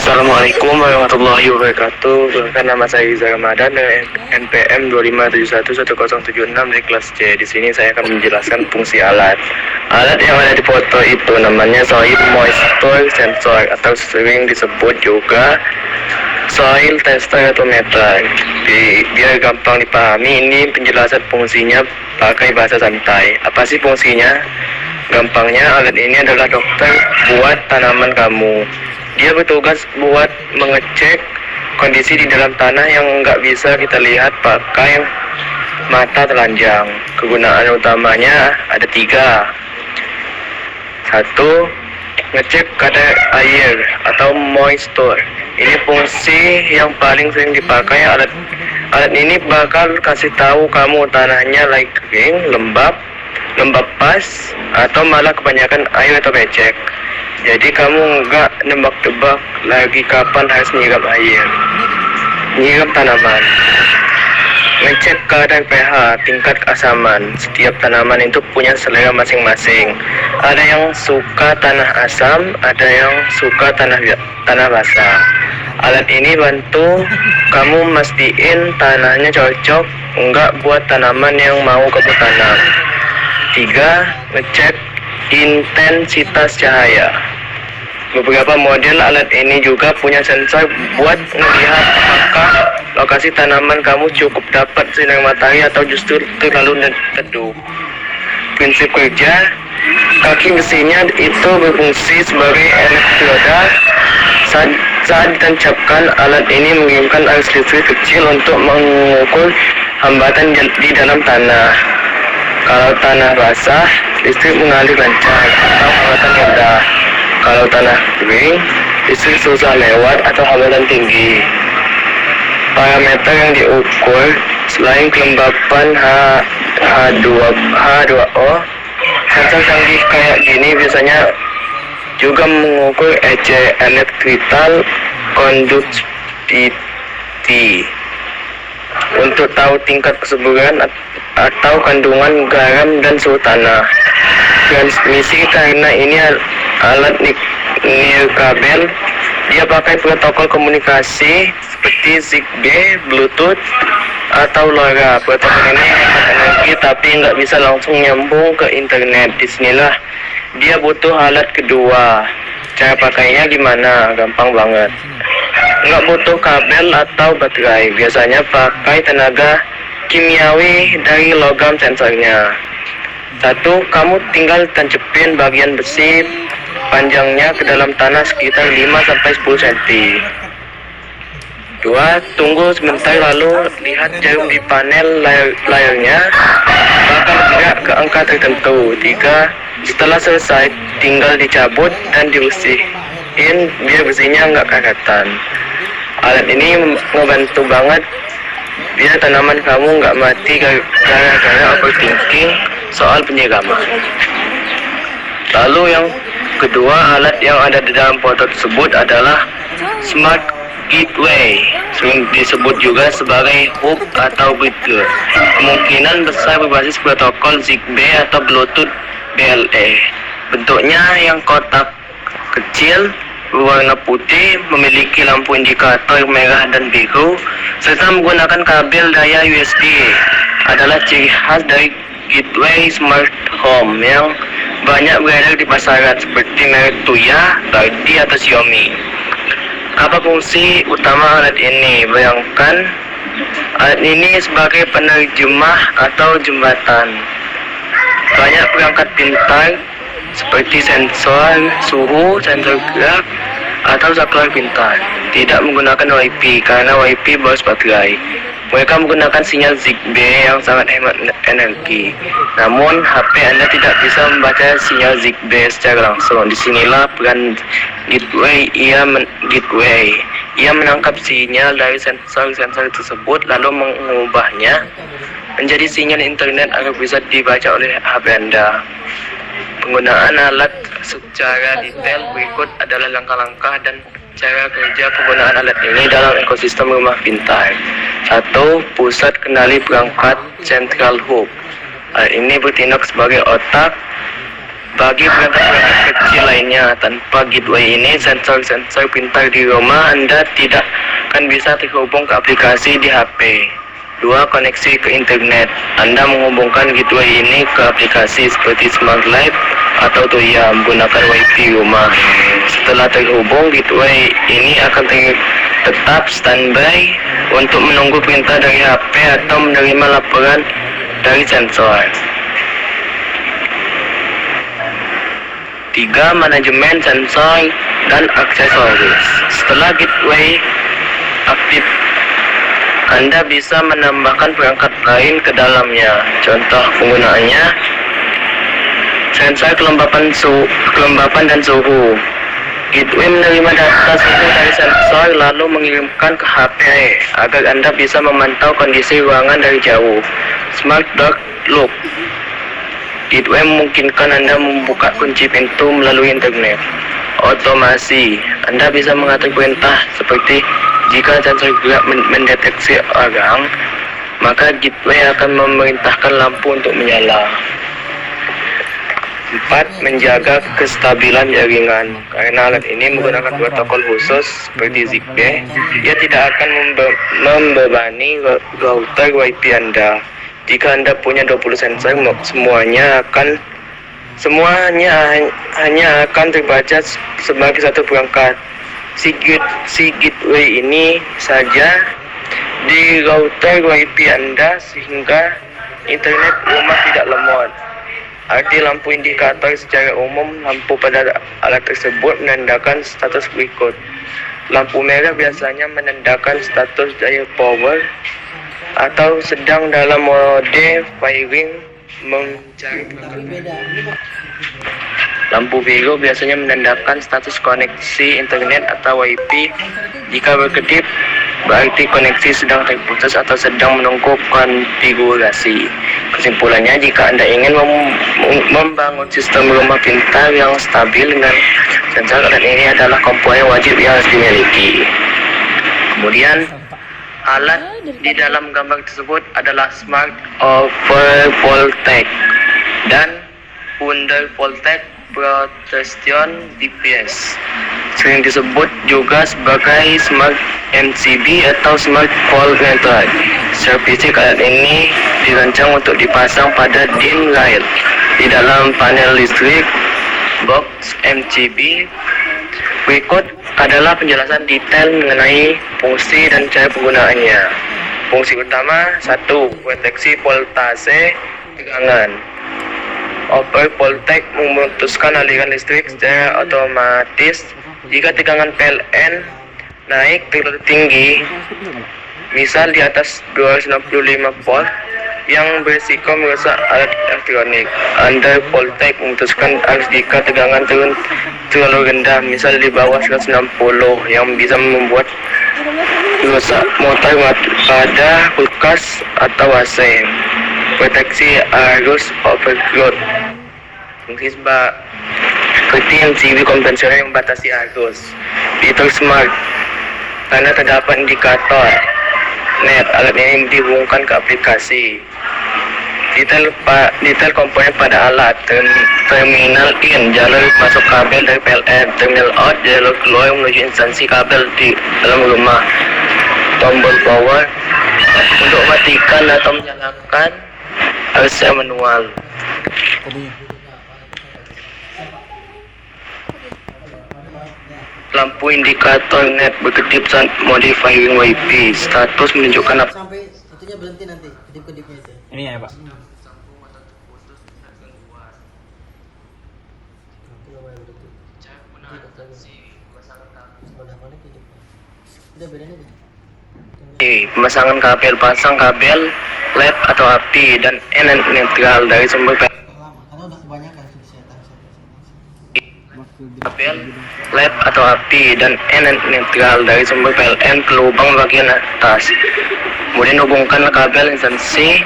Assalamualaikum warahmatullahi wabarakatuh. Perkenalkan, nama saya Riza Ramadan dengan NPM 257110076 di kelas C. Di sini saya akan menjelaskan fungsi alat. Alat yang ada di foto itu namanya soil moisture sensor atau sering disebut juga soil tester atau meter. Biar gampang dipahami, ini penjelasan fungsinya pakai bahasa santai. Apa sih fungsinya? Gampangnya, alat ini adalah dokter buat tanaman kamu. Dia bertugas buat mengecek kondisi di dalam tanah yang nggak bisa kita lihat pakai mata telanjang. Kegunaan utamanya ada 3. 1. Ngecek kadar air atau moisture. Ini fungsi yang paling sering dipakai. Alat ini bakal kasih tahu kamu tanahnya lagi kering, lembab pas, atau malah kebanyakan air atau becek. Jadi kamu nggak nebak-nebak lagi kapan harus nyiram air, nyiram tanaman. Ngecek kadar pH, tingkat keasaman. Setiap tanaman itu punya selera masing-masing. Ada yang suka tanah asam, ada yang suka tanah basah. Alat ini bantu kamu mastiin tanahnya cocok nggak buat tanaman yang mau kamu tanam. 3. Ngecek intensitas cahaya. Beberapa model alat ini juga punya sensor buat melihat apakah lokasi tanaman kamu cukup dapat sinar matahari atau justru terlalu teduh. Prinsip kerja, kaki besinya itu berfungsi sebagai elektroda. Saat ditancapkan, alat ini mengirimkan arus listrik kecil untuk mengukur hambatan di dalam tanah. Kalau tanah basah, listrik mengalir lancar atau hambatan rendah. Kalau tanah kering, listrik susah lewat atau hambatan tinggi. Parameter yang diukur selain kelembapan H2O, sensor canggih kayak gini biasanya juga mengukur EC, electrical conductivity, untuk tahu tingkat kesuburan atau kandungan garam dan suhu tanah. Transmisi, karena ini alat nirkabel, dia pakai protokol komunikasi seperti Zigbee, Bluetooth, atau LoRa. Protokol ini hemat energi tapi nggak bisa langsung nyambung ke internet. Disinilah dia butuh alat kedua. Cara pakainya gimana? Gampang banget. Nggak butuh kabel atau baterai. Biasanya pakai tenaga kimiawi dari logam sensornya. 1. Kamu tinggal tancepin bagian besi panjangnya ke dalam tanah sekitar 5-10 cm. 2. Tunggu sebentar lalu lihat jarum di panel layarnya bakal gerak ke angka tertentu. 3. Setelah selesai tinggal dicabut dan dibersihin biar besinya nggak karetan. Alat ini ngebantu banget biar tanaman kamu nggak mati gara-gara overthinking soal penyiraman. Lalu yang kedua, alat yang ada di dalam foto tersebut adalah Smart Gateway, sering disebut juga sebagai hub atau bridge. Kemungkinan besar berbasis protokol Zigbee atau Bluetooth BLE. Bentuknya yang kotak kecil berwarna putih, memiliki lampu indikator merah dan biru, serta menggunakan kabel daya USB. Adalah ciri khas dari Gateway Smart Home yang banyak beredar di pasaran seperti merek Tuya, Bardi, atau Xiaomi. Apa fungsi utama alat ini? Bayangkan alat ini sebagai penerjemah atau jembatan. Banyak perangkat pintar seperti sensor suhu, sensor gerak, atau saklar pintar. Tidak menggunakan WiFi karena WiFi boros baterai. Mereka menggunakan sinyal Zigbee yang sangat hemat energi. Namun, HP Anda tidak bisa membaca sinyal Zigbee secara langsung. Disinilah peran Gateway. Ia menangkap sinyal dari sensor-sensor tersebut lalu mengubahnya menjadi sinyal internet agar bisa dibaca oleh HP Anda. Penggunaan alat secara detail berikut adalah langkah-langkah dan cara kerja penggunaan alat ini dalam ekosistem rumah pintar. 1. Pusat kendali perangkat Central Hub. Alat ini bertindak sebagai otak Bagi perangkat-perangkat kecil lainnya, tanpa gateway ini, sensor-sensor pintar di rumah Anda tidak akan bisa terhubung ke aplikasi di HP. 2. Koneksi ke internet. Anda menghubungkan gateway ini ke aplikasi seperti Smart Life atau Toya menggunakan Wi-Fi rumah. Setelah terhubung, gateway ini akan tetap standby untuk menunggu perintah dari HP atau menerima laporan dari sensor. 3. Manajemen sensor dan aksesoris. Setelah gateway aktif, Anda bisa menambahkan perangkat lain ke dalamnya. Contoh penggunaannya: sensor kelembapan dan suhu. Gateway menerima data suhu dari sensor lalu mengirimkan ke HP agar Anda bisa memantau kondisi ruangan dari jauh. Smart Door Lock. Gateway memungkinkan Anda membuka kunci pintu melalui internet. Otomasi. Anda bisa mengatur perintah seperti jika sensor gerak mendeteksi orang, maka gateway akan memerintahkan lampu untuk menyala. 4. Menjaga kestabilan jaringan. Karena alat ini menggunakan protokol khusus seperti ZigBee, ia tidak akan membebani router Wi-Fi Anda. Jika Anda punya 20 sensor, semuanya hanya akan terbaca sebagai satu perangkat. Si gateway ini saja di router Wi-Fi Anda sehingga internet rumah tidak lemot. Arti lampu indikator secara umum, lampu pada alat tersebut menandakan status berikut. Lampu merah biasanya menandakan status daya power atau sedang dalam mode firing mencari perangkat. Lampu biru biasanya menandakan status koneksi internet atau Wi-Fi. Jika berkedip, berarti koneksi sedang terputus atau sedang menunggu konfigurasi. Kesimpulannya, jika Anda ingin membangun sistem rumah pintar yang stabil dengan sensor, alat ini adalah komponen wajib yang harus dimiliki. Kemudian, alat di dalam gambar tersebut adalah Smart Over Voltage dan Under Voltage Protection Device, sering disebut juga sebagai Smart MCB atau Smart Fault Method. Secara fisik, alat ini dirancang untuk dipasang pada DIN rail di dalam panel listrik box MCB. Berikut adalah penjelasan detail mengenai fungsi dan cara penggunaannya. Fungsi utama: 1. Proteksi voltase tegangan. Over voltage memutuskan aliran listrik secara otomatis jika tegangan PLN naik terlalu tinggi, misal di atas 265 volt, yang berisiko merusak alat elektronik. Under voltage memutuskan arus jika tegangan turun terlalu rendah, misal di bawah 160, yang bisa membuat rusak motor pada kulkas atau AC. Proteksi arus overload. Fungsi seperti MCB konvensional yang membatasi arus. Fitur Smart. Karena terdapat indikator net, alat ini dihubungkan ke aplikasi. Detail komponen pada alat: terminal in, jalur masuk kabel dari PLN; terminal out, jalur keluar menuju instansi kabel di dalam rumah. Tombol power untuk mematikan atau menyalakan harus manual. Lampu indikator net berkedip saat modifying Wi-Fi. Status menunjukkan apa? Sampai itunya berhenti nanti, kedip-kedipnya itu. Ini ya, Pak. Pemasangan kabel: pasang kabel LED atau api dan N netral dari sumber Karena udah kebanyakan kabel LED atau api dan N netral dari sumber PLN ke lubang bagian atas. Kemudian hubungkan kabel instansi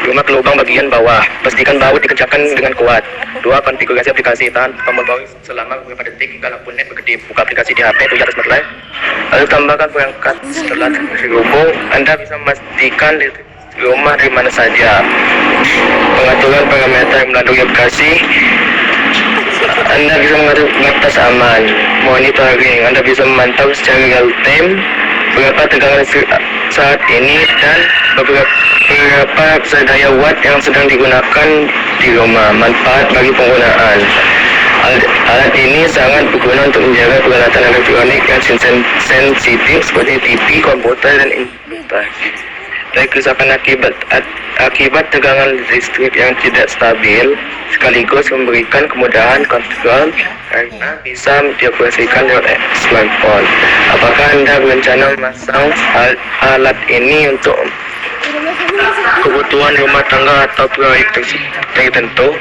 rumah ke lubang bagian bawah. Pastikan baut dikerjakan dengan kuat. 2. Konfigurasi aplikasi. Tahan tombol power selama beberapa detik. Kalau pun net begitu buka aplikasi di HP itu atas baterai. Lalu tambahkan perangkat setelah terhubung. Anda bisa memastikan di rumah di mana saja. Pengaturan parameter melalui aplikasi. Anda bisa mengatur batas aman. Monitoring. Anda bisa memantau secara real time berapa tegangan saat ini dan berapa daya watt yang sedang digunakan di rumah. Manfaat bagi penggunaan. Alat ini sangat berguna untuk menjaga peralatan elektronik yang sensitif seperti TV, komputer, dan internet dari kerusakan akibat tegangan listrik yang tidak stabil, sekaligus memberikan kemudahan kontrol karena bisa dioperasikan lewat smartphone. Apakah Anda berencana memasang alat ini untuk kebutuhan rumah tangga atau proyek tertentu?